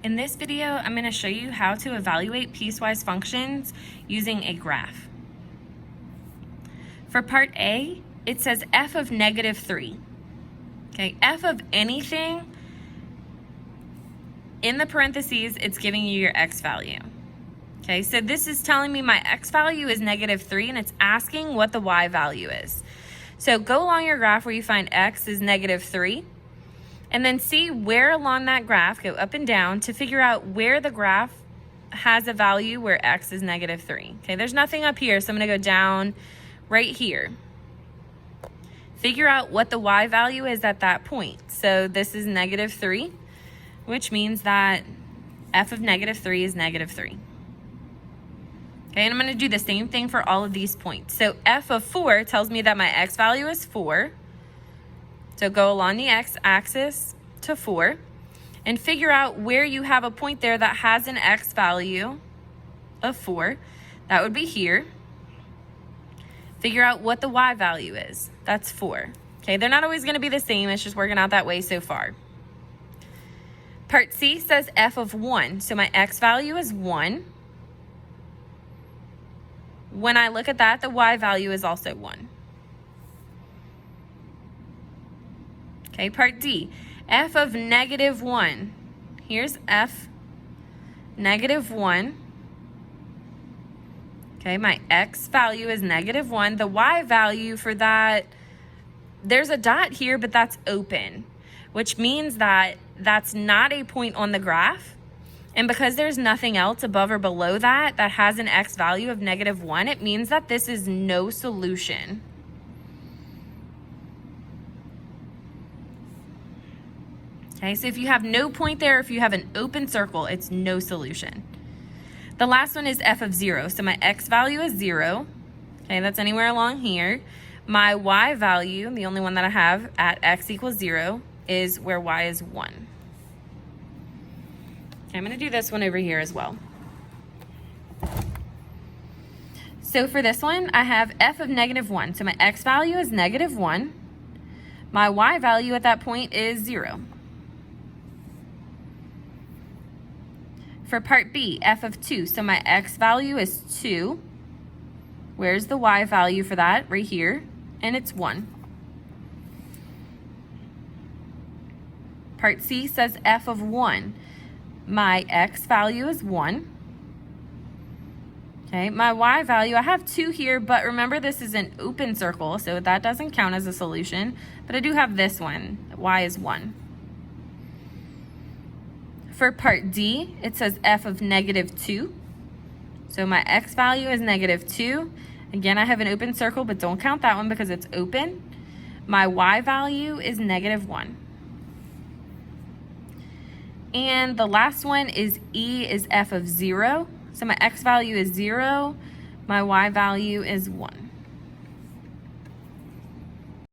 In this video, I'm going to show you how to evaluate piecewise functions using a graph. For part A, it says f of -3. Okay, f of anything, in the parentheses, it's giving you your x value. Okay, so this is telling me my x value is -3 and it's asking what the y value is. So go along your graph where you find x is -3. And then see where along that graph, go up and down to figure out where the graph has a value where x is -3. Okay, there's nothing up here, so I'm gonna go down right here. Figure out what the y value is at that point. So this is -3, which means that f of -3 is -3. Okay, and I'm gonna do the same thing for all of these points. So f of 4 tells me that my x value is 4. So go along the x-axis to 4 and figure out where you have a point there that has an x value of 4. That would be here. Figure out what the y value is. That's 4. Okay, they're not always going to be the same. It's just working out that way so far. Part C says f of 1. So my x value is 1. When I look at that, the y value is also 1. Okay, part D, f of -1. Here's f, -1. Okay, my x value is -1. The y value for that, there's a dot here, but that's open, which means that that's not a point on the graph. And because there's nothing else above or below that that has an x value of -1, it means that this is no solution. Okay, so if you have no point there, if you have an open circle, it's no solution. The last one is f of 0. So my x value is 0. Okay, that's anywhere along here. My y value, the only one that I have at x equals 0, is where y is 1. Okay, I'm going to do this one over here as well. So for this one, I have f of -1. So my x value is -1. My y value at that point is 0. For part B, f of 2, so my x value is 2. Where's the y value for that? Right here, and it's 1. Part C says f of 1. My x value is 1. Okay, my y value, I have 2 here, but remember this is an open circle, so that doesn't count as a solution, but I do have this one, y is 1. For part D, it says f of -2. So my x value is -2. Again, I have an open circle, but don't count that one because it's open. My y value is -1. And the last one is E is f of 0. So my x value is 0. My y value is 1.